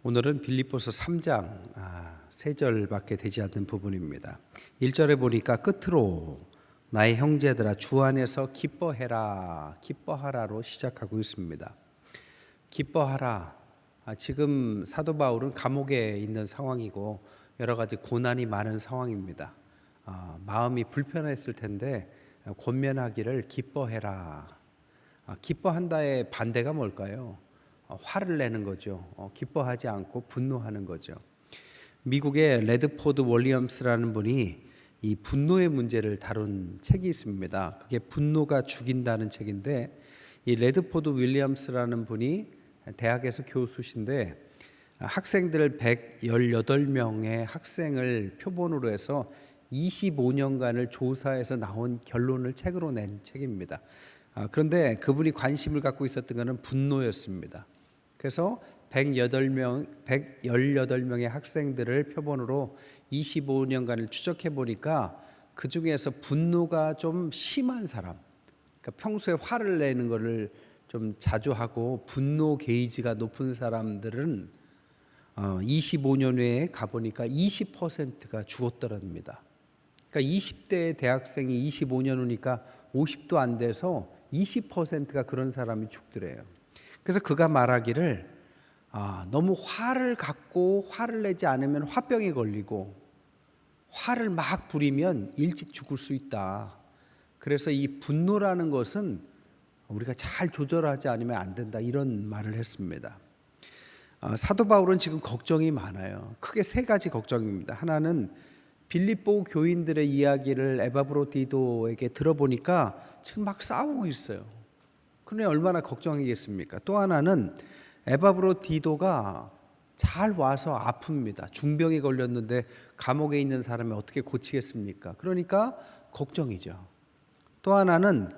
오늘은 빌립보서 3장 3절밖에 되지 않는 부분입니다. 1절에 보니까 끝으로 나의 형제들아 주 안에서 기뻐하라로 시작하고 있습니다. 기뻐하라. 지금 사도 바울은 감옥에 있는 상황이고 여러 가지 고난이 많은 상황입니다. 마음이 불편했을 텐데 권면하기를 기뻐해라. 기뻐한다의 반대가 뭘까요? 화를 내는 거죠. 기뻐하지 않고 분노하는 거죠. 미국의 레드포드 윌리엄스라는 분이 이 분노의 문제를 다룬 책이 있습니다. 그게 분노가 죽인다는 책인데, 이 레드포드 윌리엄스라는 분이 대학에서 교수신데 학생들 118명의 학생을 표본으로 해서 25년간을 조사해서 나온 결론을 책으로 낸 책입니다. 그런데 그분이 관심을 갖고 있었던 것은 분노였습니다. 그래서 118명의 학생들을 표본으로 25년간을 추적해 보니까 그 중에서 분노가 좀 심한 사람, 그러니까 평소에 화를 내는 것을 좀 자주 하고 분노 게이지가 높은 사람들은 25년 후에 가보니까 20%가 죽었더랍니다. 그러니까 20대 대학생이 25년 후니까 50도 안 돼서 20%가 그런 사람이 죽더래요. 그래서 그가 말하기를 너무 화를 갖고 화를 내지 않으면 화병에 걸리고 화를 막 부리면 일찍 죽을 수 있다. 그래서 이 분노라는 것은 우리가 잘 조절하지 않으면 안 된다, 이런 말을 했습니다. 사도 바울은 지금 걱정이 많아요. 크게 세 가지 걱정입니다. 하나는 빌립보 교인들의 이야기를 에바브로디도에게 들어보니까 지금 막 싸우고 있어요. 그러니 얼마나 걱정이겠습니까? 또 하나는 에바브로디도가 잘 와서 아픕니다. 중병에 걸렸는데 감옥에 있는 사람이 어떻게 고치겠습니까? 그러니까 걱정이죠. 또 하나는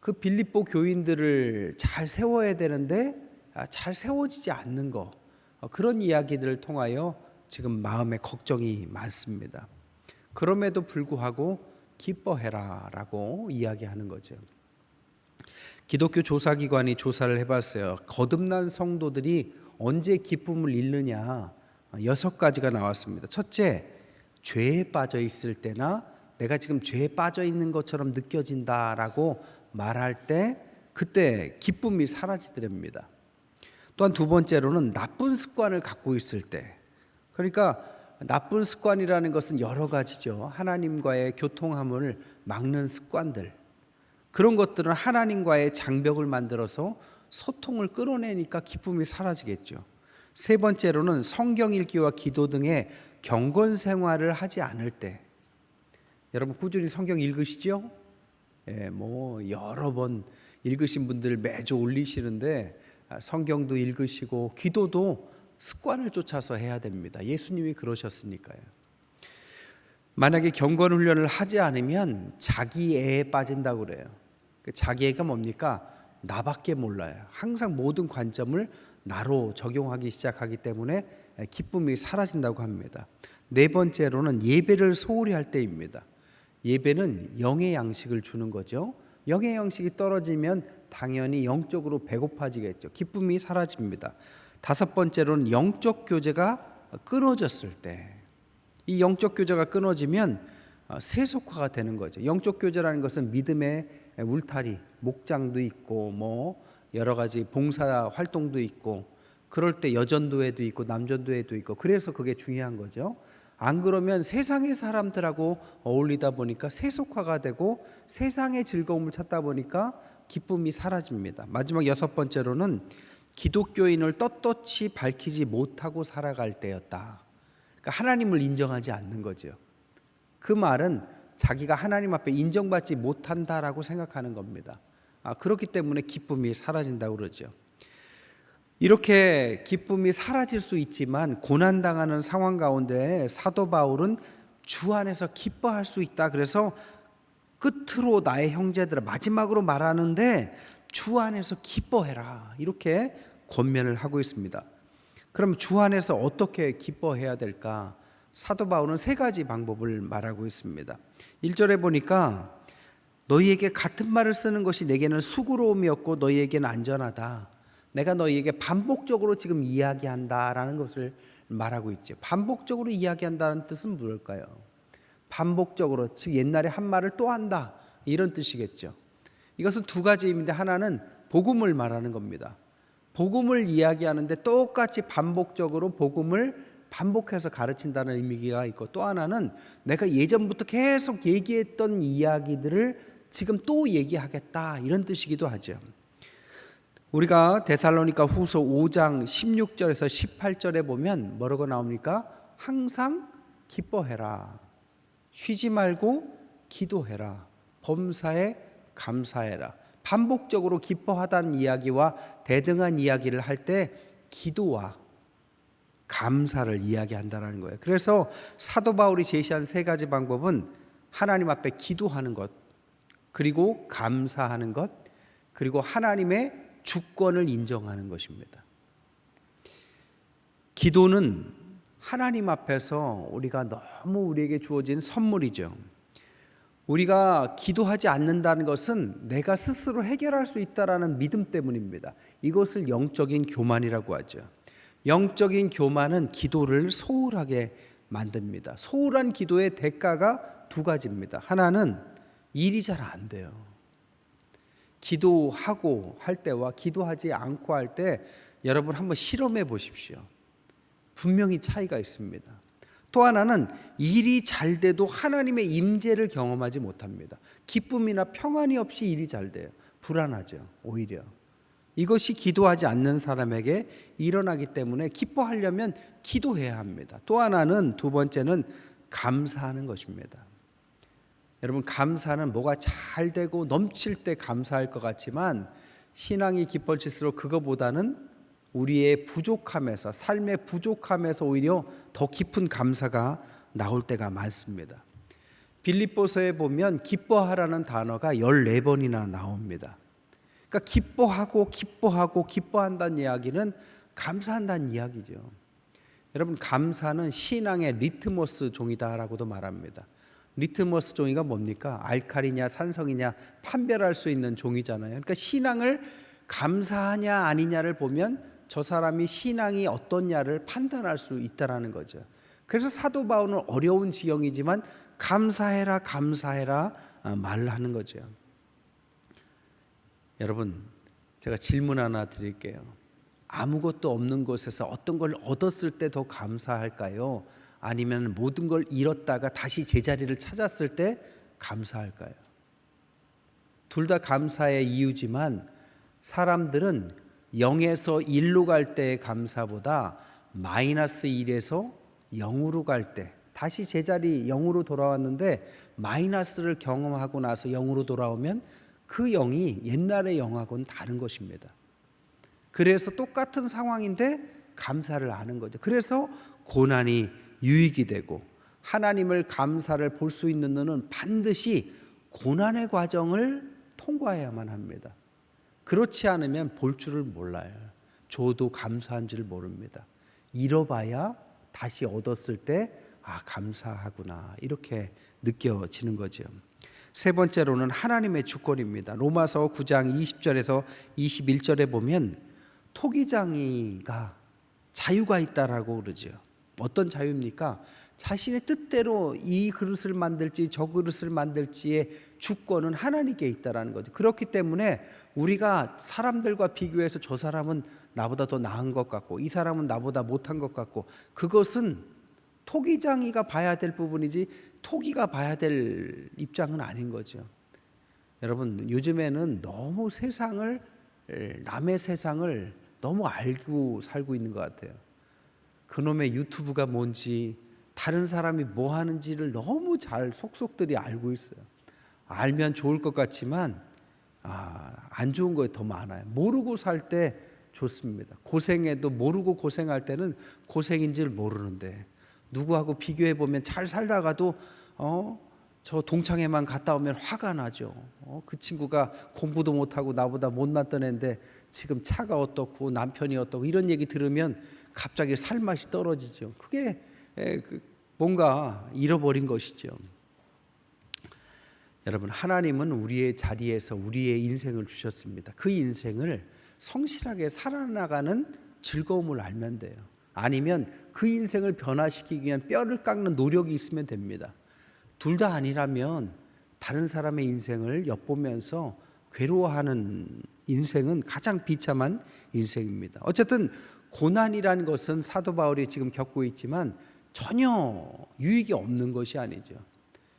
그 빌립보 교인들을 잘 세워야 되는데 잘 세워지지 않는 거, 그런 이야기들을 통하여 지금 마음에 걱정이 많습니다. 그럼에도 불구하고 기뻐해라 라고 이야기하는 거죠. 기독교 조사기관이 조사를 해봤어요. 거듭난 성도들이 언제 기쁨을 잃느냐, 6가지가 나왔습니다. 첫째, 죄에 빠져 있을 때나 내가 지금 죄에 빠져 있는 것처럼 느껴진다라고 말할 때 그때 기쁨이 사라지더랍니다. 또한 두 번째로는 나쁜 습관을 갖고 있을 때, 그러니까 나쁜 습관이라는 것은 여러 가지죠. 하나님과의 교통함을 막는 습관들, 그런 것들은 하나님과의 장벽을 만들어서 소통을 끊어내니까 기쁨이 사라지겠죠. 세 번째로는 성경 읽기와 기도 등의 경건 생활을 하지 않을 때, 여러분 꾸준히 성경 읽으시죠? 여러 번 읽으신 분들 매주 올리시는데 성경도 읽으시고 기도도 습관을 쫓아서 해야 됩니다. 예수님이 그러셨으니까요. 만약에 경건 훈련을 하지 않으면 자기애에 빠진다고 그래요. 자기애가 뭡니까? 나밖에 몰라요. 항상 모든 관점을 나로 적용하기 시작하기 때문에 기쁨이 사라진다고 합니다. 네 번째로는 예배를 소홀히 할 때입니다. 예배는 영의 양식을 주는 거죠. 영의 양식이 떨어지면 당연히 영적으로 배고파지겠죠. 기쁨이 사라집니다. 다섯 번째로는 영적 교제가 끊어졌을 때, 이 영적 교제가 끊어지면 세속화가 되는 거죠. 영적 교제라는 것은 믿음의 울타리, 목장도 있고 여러 가지 봉사 활동도 있고, 그럴 때 여전도회도 있고 남전도회도 있고, 그래서 그게 중요한 거죠. 안 그러면 세상의 사람들하고 어울리다 보니까 세속화가 되고 세상의 즐거움을 찾다 보니까 기쁨이 사라집니다. 마지막 여섯 번째로는 기독교인을 떳떳이 밝히지 못하고 살아갈 때였다. 그러니까 하나님을 인정하지 않는 거죠. 그 말은 자기가 하나님 앞에 인정받지 못한다라고 생각하는 겁니다. 그렇기 때문에 기쁨이 사라진다고 그러죠. 이렇게 기쁨이 사라질 수 있지만 고난당하는 상황 가운데 사도 바울은 주 안에서 기뻐할 수 있다. 그래서 끝으로 나의 형제들아, 마지막으로 말하는데 주 안에서 기뻐해라, 이렇게 권면을 하고 있습니다. 그럼 주 안에서 어떻게 기뻐해야 될까? 사도 바울은 세 가지 방법을 말하고 있습니다. 1절에 보니까 너희에게 같은 말을 쓰는 것이 내게는 수고로움이었고 너희에게는 안전하다. 내가 너희에게 반복적으로 지금 이야기한다라는 것을 말하고 있죠. 반복적으로 이야기한다는 뜻은 무엇일까요? 반복적으로, 즉 옛날에 한 말을 또 한다, 이런 뜻이겠죠. 이것은 두 가지 의미인데, 하나는 복음을 말하는 겁니다. 복음을 이야기하는데 똑같이 반복적으로 복음을 반복해서 가르친다는 의미가 있고, 또 하나는 내가 예전부터 계속 얘기했던 이야기들을 지금 또 얘기하겠다, 이런 뜻이기도 하죠. 우리가 데살로니가 후서 5장 16절에서 18절에 보면 뭐라고 나옵니까? 항상 기뻐해라, 쉬지 말고 기도해라, 범사에 감사해라. 반복적으로 기뻐하다는 이야기와 대등한 이야기를 할 때 기도와 감사를 이야기한다는 거예요. 그래서 사도 바울이 제시한 세 가지 방법은 하나님 앞에 기도하는 것, 그리고 감사하는 것, 그리고 하나님의 주권을 인정하는 것입니다. 기도는 하나님 앞에서 우리가 너무 우리에게 주어진 선물이죠. 우리가 기도하지 않는다는 것은 내가 스스로 해결할 수 있다라는 믿음 때문입니다. 이것을 영적인 교만이라고 하죠. 영적인 교만은 기도를 소홀하게 만듭니다. 소홀한 기도의 대가가 두 가지입니다. 하나는 일이 잘 안 돼요. 기도하고 할 때와 기도하지 않고 할 때 여러분 한번 실험해 보십시오. 분명히 차이가 있습니다. 또 하나는 일이 잘 돼도 하나님의 임재를 경험하지 못합니다. 기쁨이나 평안이 없이 일이 잘 돼요. 불안하죠. 오히려 이것이 기도하지 않는 사람에게 일어나기 때문에 기뻐하려면 기도해야 합니다. 또 하나는, 두 번째는 감사하는 것입니다. 여러분, 감사는 뭐가 잘 되고 넘칠 때 감사할 것 같지만 신앙이 깊어질수록 그거보다는 우리의 부족함에서, 삶의 부족함에서 오히려 더 깊은 감사가 나올 때가 많습니다. 빌립보서에 보면 기뻐하라는 단어가 14번이나 나옵니다. 그러니까 기뻐하고 기뻐한다는 이야기는 감사한다는 이야기죠. 여러분, 감사는 신앙의 리트머스 종이다라고도 말합니다. 리트머스 종이가 뭡니까? 알칼리냐 산성이냐 판별할 수 있는 종이잖아요. 그러니까 신앙을 감사하냐 아니냐를 보면 저 사람이 신앙이 어떻냐를 판단할 수 있다라는 거죠. 그래서 사도 바울은 어려운 지경이지만 감사해라 말을 하는 거죠. 여러분, 제가 질문 하나 드릴게요. 아무것도 없는 곳에서 어떤 걸 얻었을 때 더 감사할까요? 아니면 모든 걸 잃었다가 다시 제자리를 찾았을 때 감사할까요? 둘 다 감사의 이유지만 사람들은 0에서 1로 갈 때의 감사보다 마이너스 1에서 0으로 갈 때, 다시 제자리 0으로 돌아왔는데 마이너스를 경험하고 나서 0으로 돌아오면 그 0이 옛날의 0하고는 다른 것입니다. 그래서 똑같은 상황인데 감사를 하는 거죠. 그래서 고난이 유익이 되고, 하나님을 감사를 볼 수 있는 눈은 반드시 고난의 과정을 통과해야만 합니다. 그렇지 않으면 볼 줄을 몰라요. 줘도 감사한 줄 모릅니다. 잃어봐야 다시 얻었을 때 감사하구나, 이렇게 느껴지는 거죠. 세 번째로는 하나님의 주권입니다. 로마서 9장 20절에서 21절에 보면 토기장이가 자유가 있다라고 그러죠. 어떤 자유입니까? 자신의 뜻대로 이 그릇을 만들지 저 그릇을 만들지의 주권은 하나님께 있다라는 거죠. 그렇기 때문에 우리가 사람들과 비교해서 저 사람은 나보다 더 나은 것 같고 이 사람은 나보다 못한 것 같고, 그것은 토기장이가 봐야 될 부분이지 토기가 봐야 될 입장은 아닌 거죠. 여러분, 요즘에는 너무 세상을, 남의 세상을 너무 알고 살고 있는 것 같아요. 그놈의 유튜브가 뭔지, 다른 사람이 뭐 하는지를 너무 잘 속속들이 알고 있어요. 알면 좋을 것 같지만 안 좋은 거에 더 많아요. 모르고 살 때 좋습니다. 고생해도 모르고 고생할 때는 고생인 줄 모르는데, 누구하고 비교해 보면 잘 살다가도 저 동창회만 갔다 오면 화가 나죠. 그 친구가 공부도 못하고 나보다 못났던 애인데 지금 차가 어떻고 남편이 어떻고 이런 얘기 들으면 갑자기 살맛이 떨어지죠. 그게 뭔가 잃어버린 것이죠. 여러분, 하나님은 우리의 자리에서 우리의 인생을 주셨습니다. 그 인생을 성실하게 살아나가는 즐거움을 알면 돼요. 아니면 그 인생을 변화시키기 위한 뼈를 깎는 노력이 있으면 됩니다. 둘 다 아니라면 다른 사람의 인생을 엿보면서 괴로워하는 인생은 가장 비참한 인생입니다. 어쨌든 고난이라는 것은 사도 바울이 지금 겪고 있지만 전혀 유익이 없는 것이 아니죠.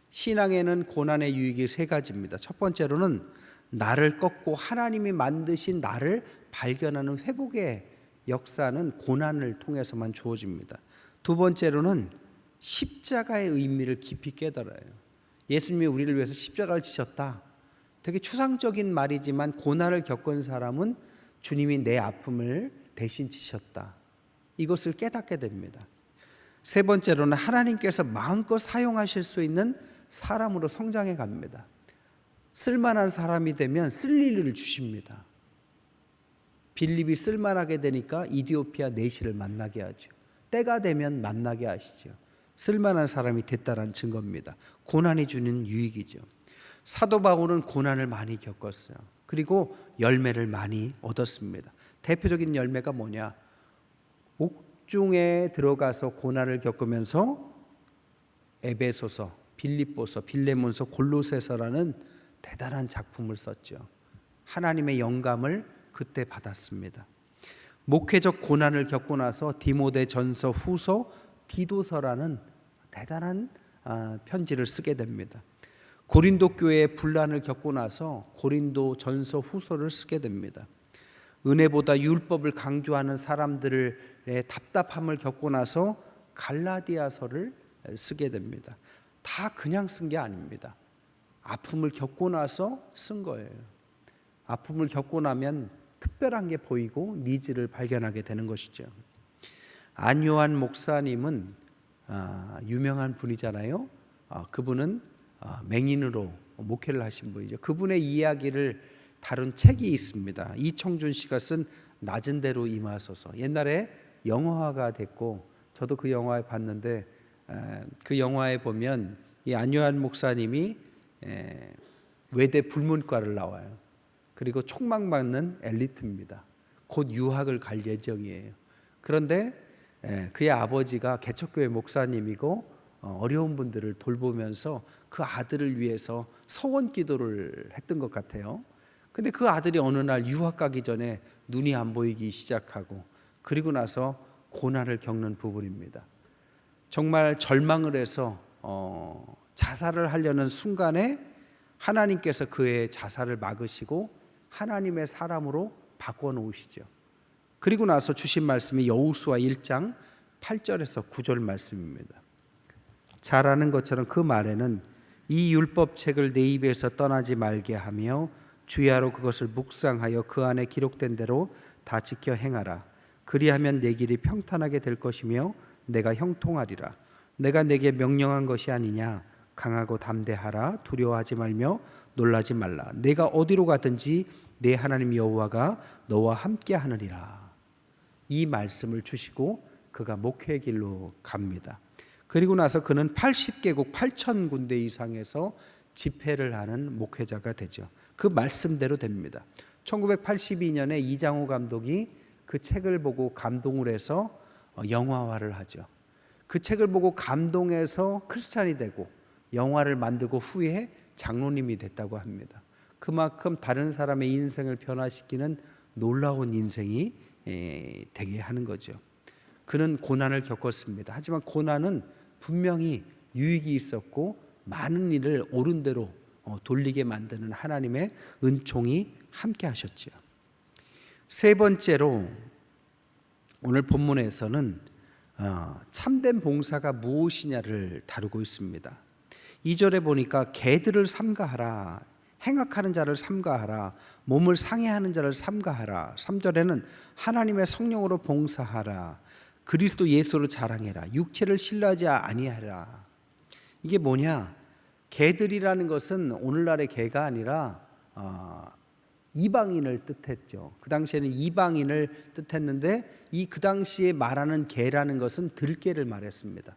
신앙에는 고난의 유익이 세 가지입니다. 첫 번째로는 나를 꺾고 하나님이 만드신 나를 발견하는 회복의 역사는 고난을 통해서만 주어집니다. 두 번째로는 십자가의 의미를 깊이 깨달아요. 예수님이 우리를 위해서 십자가를 지셨다. 되게 추상적인 말이지만 고난을 겪은 사람은 주님이 내 아픔을 대신 지셨다. 이것을 깨닫게 됩니다. 세 번째로는 하나님께서 마음껏 사용하실 수 있는 사람으로 성장해 갑니다. 쓸만한 사람이 되면 쓸 일을 주십니다. 빌립이 쓸만하게 되니까 이디오피아 내시를 만나게 하죠. 때가 되면 만나게 하시죠. 쓸만한 사람이 됐다는 증거입니다. 고난이 주는 유익이죠. 사도 바울은 고난을 많이 겪었어요. 그리고 열매를 많이 얻었습니다. 대표적인 열매가 뭐냐? 옥중에 들어가서 고난을 겪으면서 에베소서, 빌립보서, 빌레몬서, 골로새서라는 대단한 작품을 썼죠. 하나님의 영감을 그때 받았습니다. 목회적 고난을 겪고 나서 디모데 전서, 후서, 디도서라는 대단한 편지를 쓰게 됩니다. 고린도 교회의 분란을 겪고 나서 고린도 전서, 후서를 쓰게 됩니다. 은혜보다 율법을 강조하는 사람들의 답답함을 겪고 나서 갈라디아서를 쓰게 됩니다. 다 그냥 쓴 게 아닙니다. 아픔을 겪고 나서 쓴 거예요. 아픔을 겪고 나면 특별한 게 보이고 니즈를 발견하게 되는 것이죠. 안요한 목사님은 유명한 분이잖아요. 그분은 맹인으로 목회를 하신 분이죠. 그분의 이야기를 다룬 책이 있습니다. 이청준 씨가 쓴 낮은 대로 임하소서. 옛날에 영화화가 됐고 저도 그 영화에 봤는데 그 영화에 보면 이 안요한 목사님이 외대 불문과를 나와요. 그리고 촉망받는 엘리트입니다. 곧 유학을 갈 예정이에요. 그런데 그의 아버지가 개척교회 목사님이고 어려운 분들을 돌보면서 그 아들을 위해서 서원 기도를 했던 것 같아요. 근데 그 아들이 어느 날 유학 가기 전에 눈이 안 보이기 시작하고 그리고 나서 고난을 겪는 부분입니다. 정말 절망을 해서 자살을 하려는 순간에 하나님께서 그의 자살을 막으시고 하나님의 사람으로 바꿔놓으시죠. 그리고 나서 주신 말씀이 여호수아 1장 8절에서 9절 말씀입니다. 잘 아는 것처럼 그 말에는 이 율법책을 내 입에서 떠나지 말게 하며 주야로 그것을 묵상하여 그 안에 기록된 대로 다 지켜 행하라. 그리하면 내 길이 평탄하게 될 것이며 내가 형통하리라. 내가 내게 명령한 것이 아니냐. 강하고 담대하라. 두려워하지 말며 놀라지 말라. 내가 어디로 가든지 내 하나님 여호와가 너와 함께 하느니라. 이 말씀을 주시고 그가 목회의 길로 갑니다. 그리고 나서 그는 80개국 8,000군데 이상에서 집회를 하는 목회자가 되죠. 그 말씀대로 됩니다. 1982년에 이장호 감독이 그 책을 보고 감동을 해서 영화화를 하죠. 그 책을 보고 감동해서 크리스찬이 되고 영화를 만들고 후에 장로님이 됐다고 합니다. 그만큼 다른 사람의 인생을 변화시키는 놀라운 인생이 되게 하는 거죠. 그는 고난을 겪었습니다. 하지만 고난은 분명히 유익이 있었고 많은 일을 옳은 대로 돌리게 만드는 하나님의 은총이 함께 하셨죠. 세 번째로 오늘 본문에서는 참된 봉사가 무엇이냐를 다루고 있습니다. 2절에 보니까 개들을 삼가하라, 행악하는 자를 삼가하라, 몸을 상해하는 자를 삼가하라. 3절에는 하나님의 성령으로 봉사하라, 그리스도 예수로 자랑해라, 육체를 신뢰하지 아니하라. 이게 뭐냐? 개들이라는 것은 오늘날의 개가 아니라 이방인을 뜻했죠. 그 당시에는 이방인을 뜻했는데 이 그 당시에 말하는 개라는 것은 들개를 말했습니다.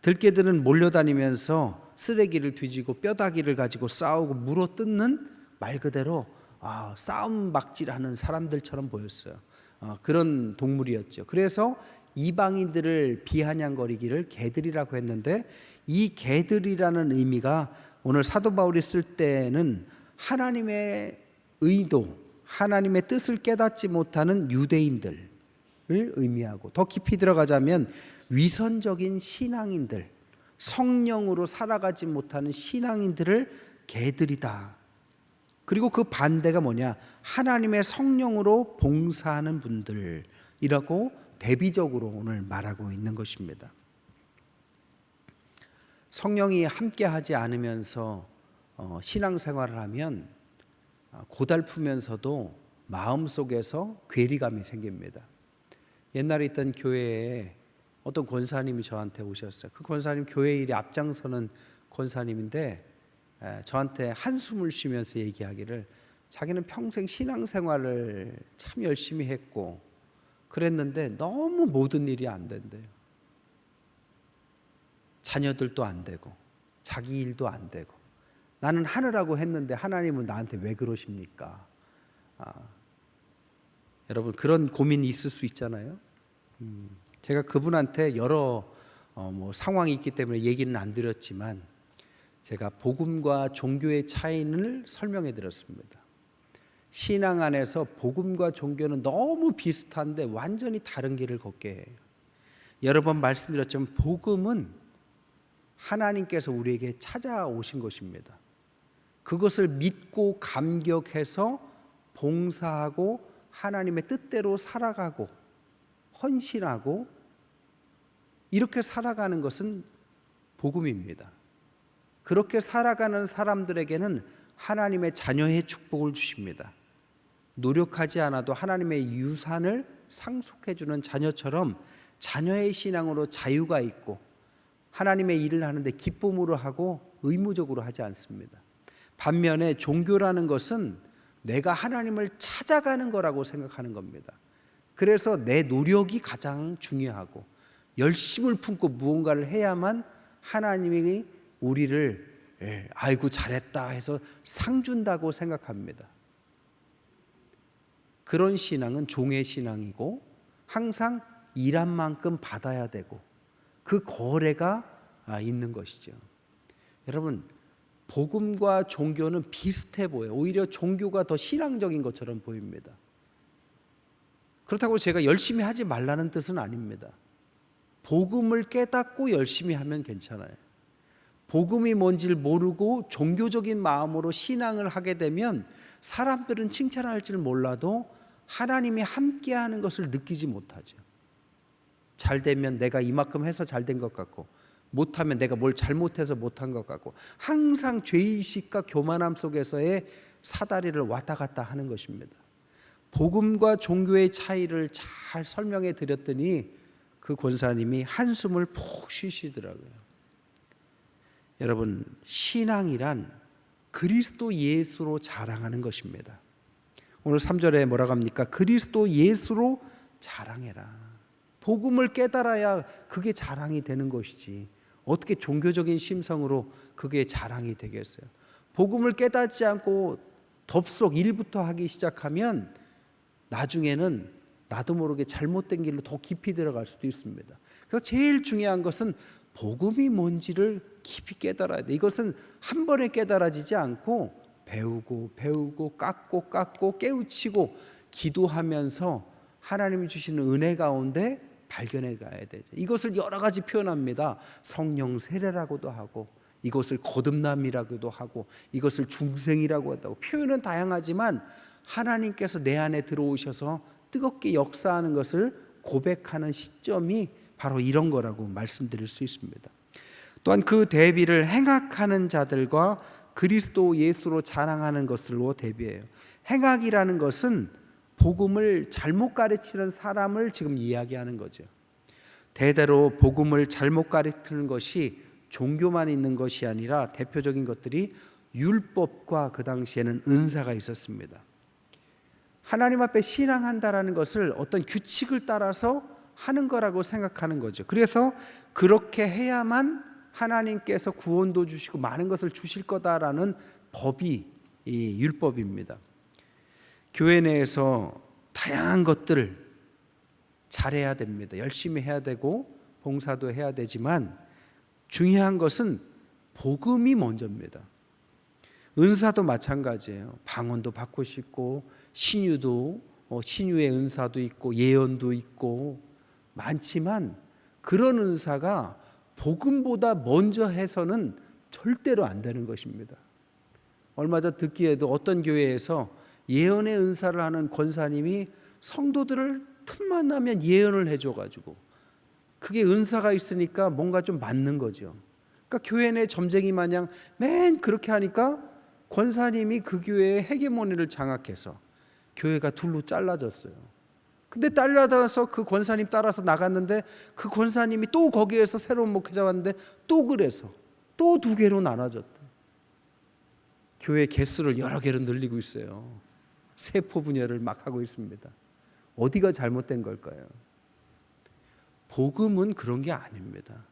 들개들은 몰려다니면서 쓰레기를 뒤지고 뼈다귀를 가지고 싸우고 물어 뜯는 말 그대로 싸움 막질하는 사람들처럼 보였어요. 그런 동물이었죠. 그래서 이방인들을 비아냥거리기를 개들이라고 했는데, 이 개들이라는 의미가 오늘 사도 바울이 쓸 때는 하나님의 의도, 하나님의 뜻을 깨닫지 못하는 유대인들을 의미하고, 더 깊이 들어가자면 위선적인 신앙인들, 성령으로 살아가지 못하는 신앙인들을 개들이다. 그리고 그 반대가 뭐냐? 하나님의 성령으로 봉사하는 분들이라고 대비적으로 오늘 말하고 있는 것입니다. 성령이 함께하지 않으면서 신앙생활을 하면 고달프면서도 마음속에서 괴리감이 생깁니다. 옛날에 있던 교회에 어떤 권사님이 저한테 오셨어요. 그 권사님 교회 일에 앞장서는 권사님인데, 저한테 한숨을 쉬면서 얘기하기를, 자기는 평생 신앙생활을 참 열심히 했고 그랬는데 너무 모든 일이 안 된대요. 자녀들도 안 되고 자기 일도 안 되고, 나는 하느라고 했는데 하나님은 나한테 왜 그러십니까? 여러분, 그런 고민이 있을 수 있잖아요. 제가 그분한테 여러 상황이 있기 때문에 얘기는 안 드렸지만, 제가 복음과 종교의 차이를 설명해 드렸습니다. 신앙 안에서 복음과 종교는 너무 비슷한데 완전히 다른 길을 걷게 해요. 여러 번 말씀드렸지만 복음은 하나님께서 우리에게 찾아오신 것입니다. 그것을 믿고 감격해서 봉사하고 하나님의 뜻대로 살아가고 헌신하고 이렇게 살아가는 것은 복음입니다. 그렇게 살아가는 사람들에게는 하나님의 자녀의 축복을 주십니다. 노력하지 않아도 하나님의 유산을 상속해 주는 자녀처럼 자녀의 신앙으로 자유가 있고, 하나님의 일을 하는데 기쁨으로 하고 의무적으로 하지 않습니다. 반면에 종교라는 것은 내가 하나님을 찾아가는 거라고 생각하는 겁니다. 그래서 내 노력이 가장 중요하고 열심을 품고 무언가를 해야만 하나님이 우리를 아이고 잘했다 해서 상 준다고 생각합니다. 그런 신앙은 종의 신앙이고, 항상 일한 만큼 받아야 되고 그 거래가 있는 것이죠. 여러분, 복음과 종교는 비슷해 보여요. 오히려 종교가 더 신앙적인 것처럼 보입니다. 그렇다고 제가 열심히 하지 말라는 뜻은 아닙니다. 복음을 깨닫고 열심히 하면 괜찮아요. 복음이 뭔지를 모르고 종교적인 마음으로 신앙을 하게 되면 사람들은 칭찬할지를 몰라도 하나님이 함께하는 것을 느끼지 못하죠. 잘 되면 내가 이만큼 해서 잘 된 것 같고, 못하면 내가 뭘 잘못해서 못한 것 같고, 항상 죄의식과 교만함 속에서의 사다리를 왔다 갔다 하는 것입니다. 복음과 종교의 차이를 잘 설명해 드렸더니 그 권사님이 한숨을 푹 쉬시더라고요. 여러분, 신앙이란 그리스도 예수로 자랑하는 것입니다. 오늘 3절에 뭐라고 합니까? 그리스도 예수로 자랑해라. 복음을 깨달아야 그게 자랑이 되는 것이지, 어떻게 종교적인 심성으로 그게 자랑이 되겠어요? 복음을 깨닫지 않고 덥석 일부터 하기 시작하면 나중에는 나도 모르게 잘못된 길로 더 깊이 들어갈 수도 있습니다. 그래서 제일 중요한 것은 복음이 뭔지를 깊이 깨달아야 돼. 이것은 한 번에 깨달아지지 않고 배우고 깎고 깨우치고 기도하면서 하나님이 주시는 은혜 가운데 발견해 가야 되죠. 이것을 여러 가지 표현합니다. 성령 세례라고도 하고, 이것을 거듭남이라고도 하고, 이것을 중생이라고 한다고. 표현은 다양하지만 하나님께서 내 안에 들어오셔서 뜨겁게 역사하는 것을 고백하는 시점이 바로 이런 거라고 말씀드릴 수 있습니다. 또한 그 대비를 행악하는 자들과 그리스도 예수로 자랑하는 것으로 대비해요. 행악이라는 것은 복음을 잘못 가르치는 사람을 지금 이야기하는 거죠. 대대로 복음을 잘못 가르치는 것이 종교만 있는 것이 아니라 대표적인 것들이 율법과 그 당시에는 은사가 있었습니다. 하나님 앞에 신앙한다라는 것을 어떤 규칙을 따라서 하는 거라고 생각하는 거죠. 그래서 그렇게 해야만 하나님께서 구원도 주시고 많은 것을 주실 거다라는 법이 이 율법입니다. 교회 내에서 다양한 것들을 잘해야 됩니다. 열심히 해야 되고 봉사도 해야 되지만 중요한 것은 복음이 먼저입니다. 은사도 마찬가지예요. 방언도 받고 싶고 신유도 신유의 은사도 있고 예언도 있고 많지만 그런 은사가 복음보다 먼저 해서는 절대로 안 되는 것입니다. 얼마 전 듣기에도 어떤 교회에서 예언의 은사를 하는 권사님이 성도들을 틈만 나면 예언을 해줘가지고 그게 은사가 있으니까 뭔가 좀 맞는 거죠. 그러니까 교회 내 점쟁이 마냥 맨 그렇게 하니까 권사님이 그 교회의 헤게모니를 장악해서 교회가 둘로 잘라졌어요. 근데 잘라져서 그 권사님 따라서 나갔는데 그 권사님이 또 거기에서 새로운 목회자 왔는데 또 그래서 또 두 개로 나눠졌다. 교회 개수를 여러 개로 늘리고 있어요. 세포 분열을 막 하고 있습니다. 어디가 잘못된 걸까요? 복음은 그런 게 아닙니다.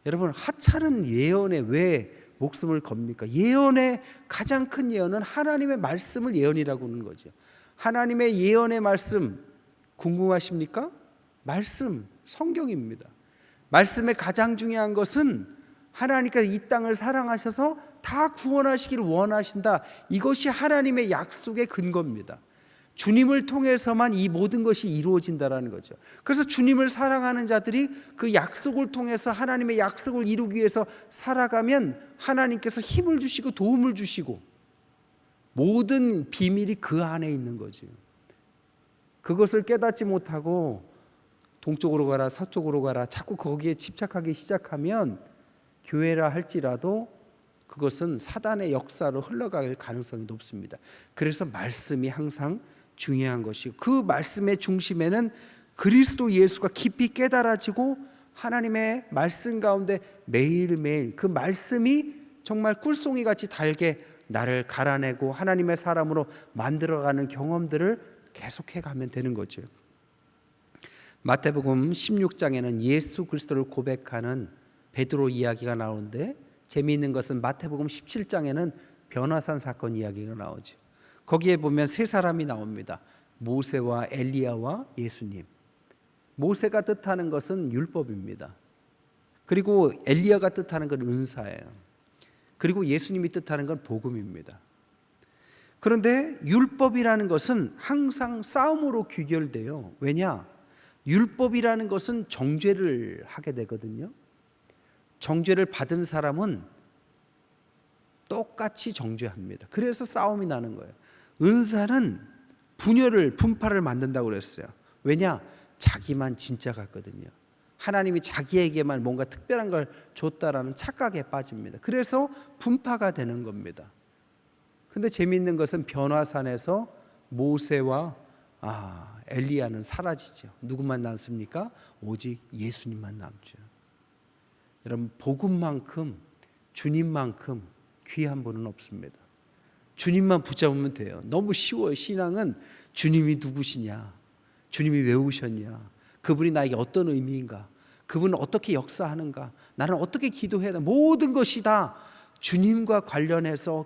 여러분, 하찮은 예언에 왜 목숨을 겁니까? 예언의 가장 큰 예언은 하나님의 말씀을 예언이라고 하는 거죠. 하나님의 예언의 말씀 궁금하십니까? 말씀, 성경입니다. 말씀의 가장 중요한 것은 하나님께서 이 땅을 사랑하셔서 다 구원하시기를 원하신다. 이것이 하나님의 약속의 근거입니다. 주님을 통해서만 이 모든 것이 이루어진다라는 거죠. 그래서 주님을 사랑하는 자들이 그 약속을 통해서 하나님의 약속을 이루기 위해서 살아가면 하나님께서 힘을 주시고 도움을 주시고 모든 비밀이 그 안에 있는 거죠. 그것을 깨닫지 못하고 동쪽으로 가라 서쪽으로 가라 자꾸 거기에 집착하기 시작하면 교회라 할지라도 그것은 사단의 역사로 흘러갈 가능성이 높습니다. 그래서 말씀이 항상 중요한 것이고 그 말씀의 중심에는 그리스도 예수가 깊이 깨달아지고 하나님의 말씀 가운데 매일매일 그 말씀이 정말 꿀송이같이 달게 나를 갈아내고 하나님의 사람으로 만들어가는 경험들을 계속해 가면 되는 거죠. 마태복음 16장에는 예수 그리스도를 고백하는 베드로 이야기가 나오는데 재미있는 것은 마태복음 17장에는 변화산 사건 이야기가 나오죠. 거기에 보면 세 사람이 나옵니다. 모세와 엘리야와 예수님. 모세가 뜻하는 것은 율법입니다. 그리고 엘리야가 뜻하는 건 은사예요. 그리고 예수님이 뜻하는 건 복음입니다. 그런데 율법이라는 것은 항상 싸움으로 귀결돼요. 왜냐? 율법이라는 것은 정죄를 하게 되거든요. 정죄를 받은 사람은 똑같이 정죄합니다. 그래서 싸움이 나는 거예요. 은사는 분파를 만든다고 그랬어요. 왜냐? 자기만 진짜 같거든요. 하나님이 자기에게만 뭔가 특별한 걸 줬다라는 착각에 빠집니다. 그래서 분파가 되는 겁니다. 근데 재미있는 것은 변화산에서 모세와 엘리야는 사라지죠. 누구만 남습니까? 오직 예수님만 남죠. 여러분, 복음만큼 주님만큼 귀한 분은 없습니다. 주님만 붙잡으면 돼요. 너무 쉬워요. 신앙은 주님이 누구시냐, 주님이 왜 오셨냐, 그분이 나에게 어떤 의미인가, 그분은 어떻게 역사하는가, 나는 어떻게 기도해야 되나, 모든 것이 다 주님과 관련해서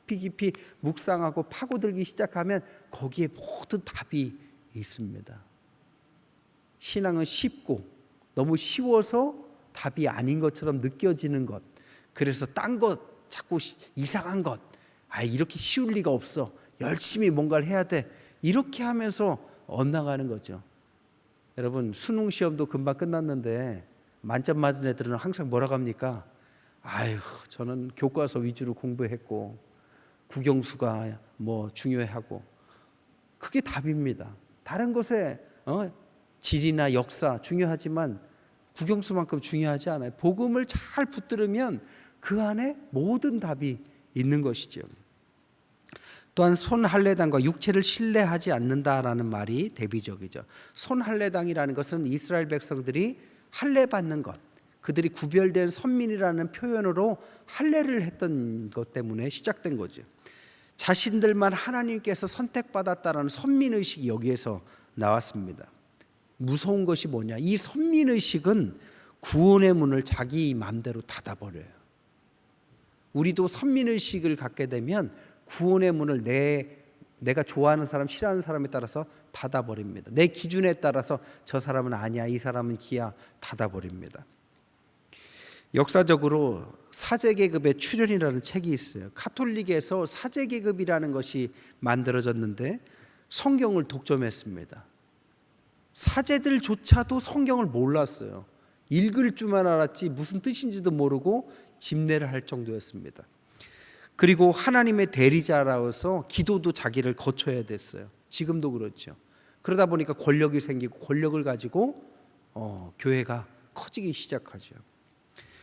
깊이 묵상하고 파고들기 시작하면 거기에 모든 답이 있습니다. 신앙은 쉽고 너무 쉬워서 답이 아닌 것처럼 느껴지는 것, 그래서 딴 것 자꾸 이상한 것, 이렇게 쉬울 리가 없어, 열심히 뭔가를 해야 돼, 이렇게 하면서 엇나가는 거죠. 여러분, 수능 시험도 금방 끝났는데 만점 맞은 애들은 항상 뭐라고 합니까? 저는 교과서 위주로 공부했고 국영수가 뭐 중요하고, 그게 답입니다. 다른 것에 지리나 역사 중요하지만 국영수만큼 중요하지 않아요. 복음을 잘 붙들으면 그 안에 모든 답이 있는 것이죠. 또한 손할례당과 육체를 신뢰하지 않는다라는 말이 대비적이죠. 손할례당이라는 것은 이스라엘 백성들이 할례받는 것, 그들이 구별된 선민이라는 표현으로 할례를 했던 것 때문에 시작된 거죠. 자신들만 하나님께서 선택받았다라는 선민의식이 여기에서 나왔습니다. 무서운 것이 뭐냐, 이 선민의식은 구원의 문을 자기 마음대로 닫아버려요. 우리도 선민의식을 갖게 되면 구원의 문을 내 내가 좋아하는 사람, 싫어하는 사람에 따라서 닫아버립니다. 내 기준에 따라서 저 사람은 아니야, 이 사람은 기야, 닫아버립니다. 역사적으로 사제계급의 출현이라는 책이 있어요. 카톨릭에서 사제계급이라는 것이 만들어졌는데 성경을 독점했습니다. 사제들조차도 성경을 몰랐어요. 읽을 줄만 알았지 무슨 뜻인지도 모르고 집례를 할 정도였습니다. 그리고 하나님의 대리자라서 기도도 자기를 거쳐야 됐어요. 지금도 그렇죠. 그러다 보니까 권력이 생기고 권력을 가지고 교회가 커지기 시작하죠.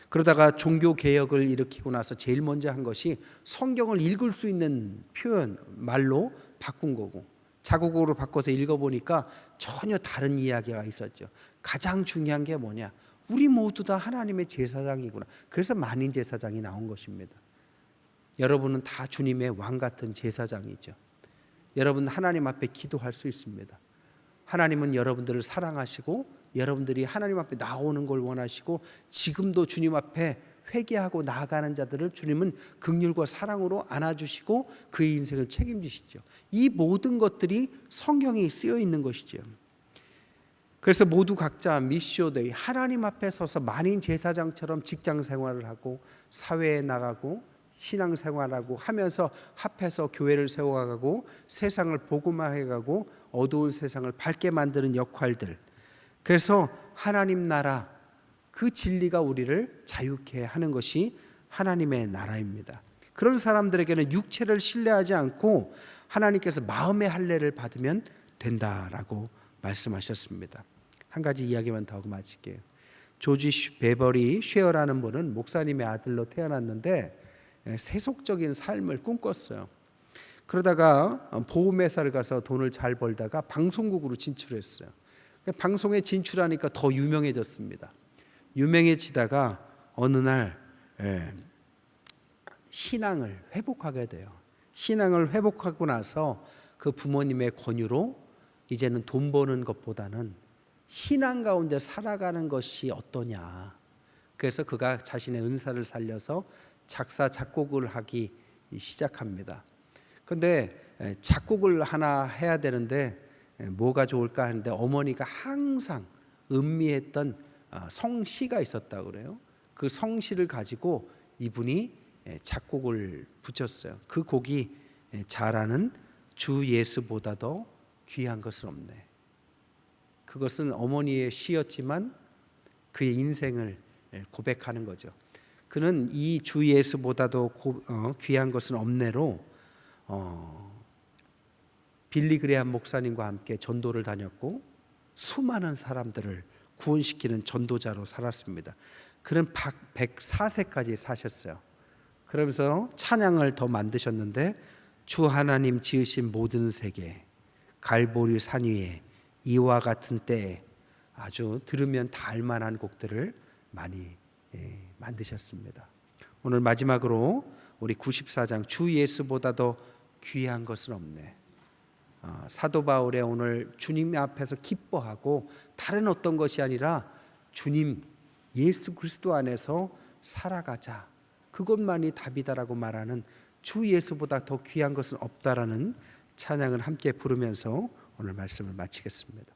그러다가 종교 개혁을 일으키고 나서 제일 먼저 한 것이 성경을 읽을 수 있는 표현, 말로 바꾼 거고, 자국어로 바꿔서 읽어보니까 전혀 다른 이야기가 있었죠. 가장 중요한 게 뭐냐? 우리 모두 다 하나님의 제사장이구나. 그래서 만인 제사장이 나온 것입니다. 여러분은 다 주님의 왕 같은 제사장이죠. 여러분 하나님 앞에 기도할 수 있습니다. 하나님은 여러분들을 사랑하시고 여러분들이 하나님 앞에 나오는 걸 원하시고 지금도 주님 앞에 회개하고 나아가는 자들을 주님은 긍휼과 사랑으로 안아주시고 그의 인생을 책임지시죠. 이 모든 것들이 성경에 쓰여 있는 것이죠. 그래서 모두 각자 미시오데이, 하나님 앞에 서서 만인 제사장처럼 직장 생활을 하고 사회에 나가고 신앙생활하고 하면서 합해서 교회를 세워가고 세상을 복음화해가고 어두운 세상을 밝게 만드는 역할들. 그래서 하나님 나라, 그 진리가 우리를 자유케 하는 것이 하나님의 나라입니다. 그런 사람들에게는 육체를 신뢰하지 않고 하나님께서 마음의 할례를 받으면 된다라고 말씀하셨습니다. 한 가지 이야기만 더 하고 마칠게요. 조지 베버리 쉐어라는 분은 목사님의 아들로 태어났는데 세속적인 삶을 꿈꿨어요. 그러다가 보험회사를 가서 돈을 잘 벌다가 방송국으로 진출했어요. 방송에 진출하니까 더 유명해졌습니다. 유명해지다가 어느 날 신앙을 회복하게 돼요. 신앙을 회복하고 나서 그 부모님의 권유로 이제는 돈 버는 것보다는 신앙 가운데 살아가는 것이 어떠냐. 그래서 그가 자신의 은사를 살려서 작사 작곡을 하기 시작합니다. 그런데 작곡을 하나 해야 되는데 뭐가 좋을까 하는데 어머니가 항상 음미했던 성시가 있었다고 그래요. 그 성시를 가지고 이분이 작곡을 붙였어요. 그 곡이 잘 아는 주 예수보다도 귀한 것은 없네. 그것은 어머니의 시였지만 그의 인생을 고백하는 거죠. 그는 이 주 예수보다도 귀한 것은 없네로 빌리 그레함 목사님과 함께 전도를 다녔고 수많은 사람들을 구원시키는 전도자로 살았습니다. 그는 104세까지 사셨어요. 그러면서 찬양을 더 만드셨는데 주 하나님 지으신 모든 세계 갈보리 산 위에 이와 같은 때에 아주 들으면 다 알만한 곡들을 많이 만드셨습니다. 오늘 마지막으로 우리 94장 주 예수보다도 귀한 것은 없네. 사도 바울의 오늘 주님 앞에서 기뻐하고 다른 어떤 것이 아니라 주님 예수 그리스도 안에서 살아가자. 그것만이 답이다라고 말하는 주 예수보다 더 귀한 것은 없다라는 찬양을 함께 부르면서 오늘 말씀을 마치겠습니다.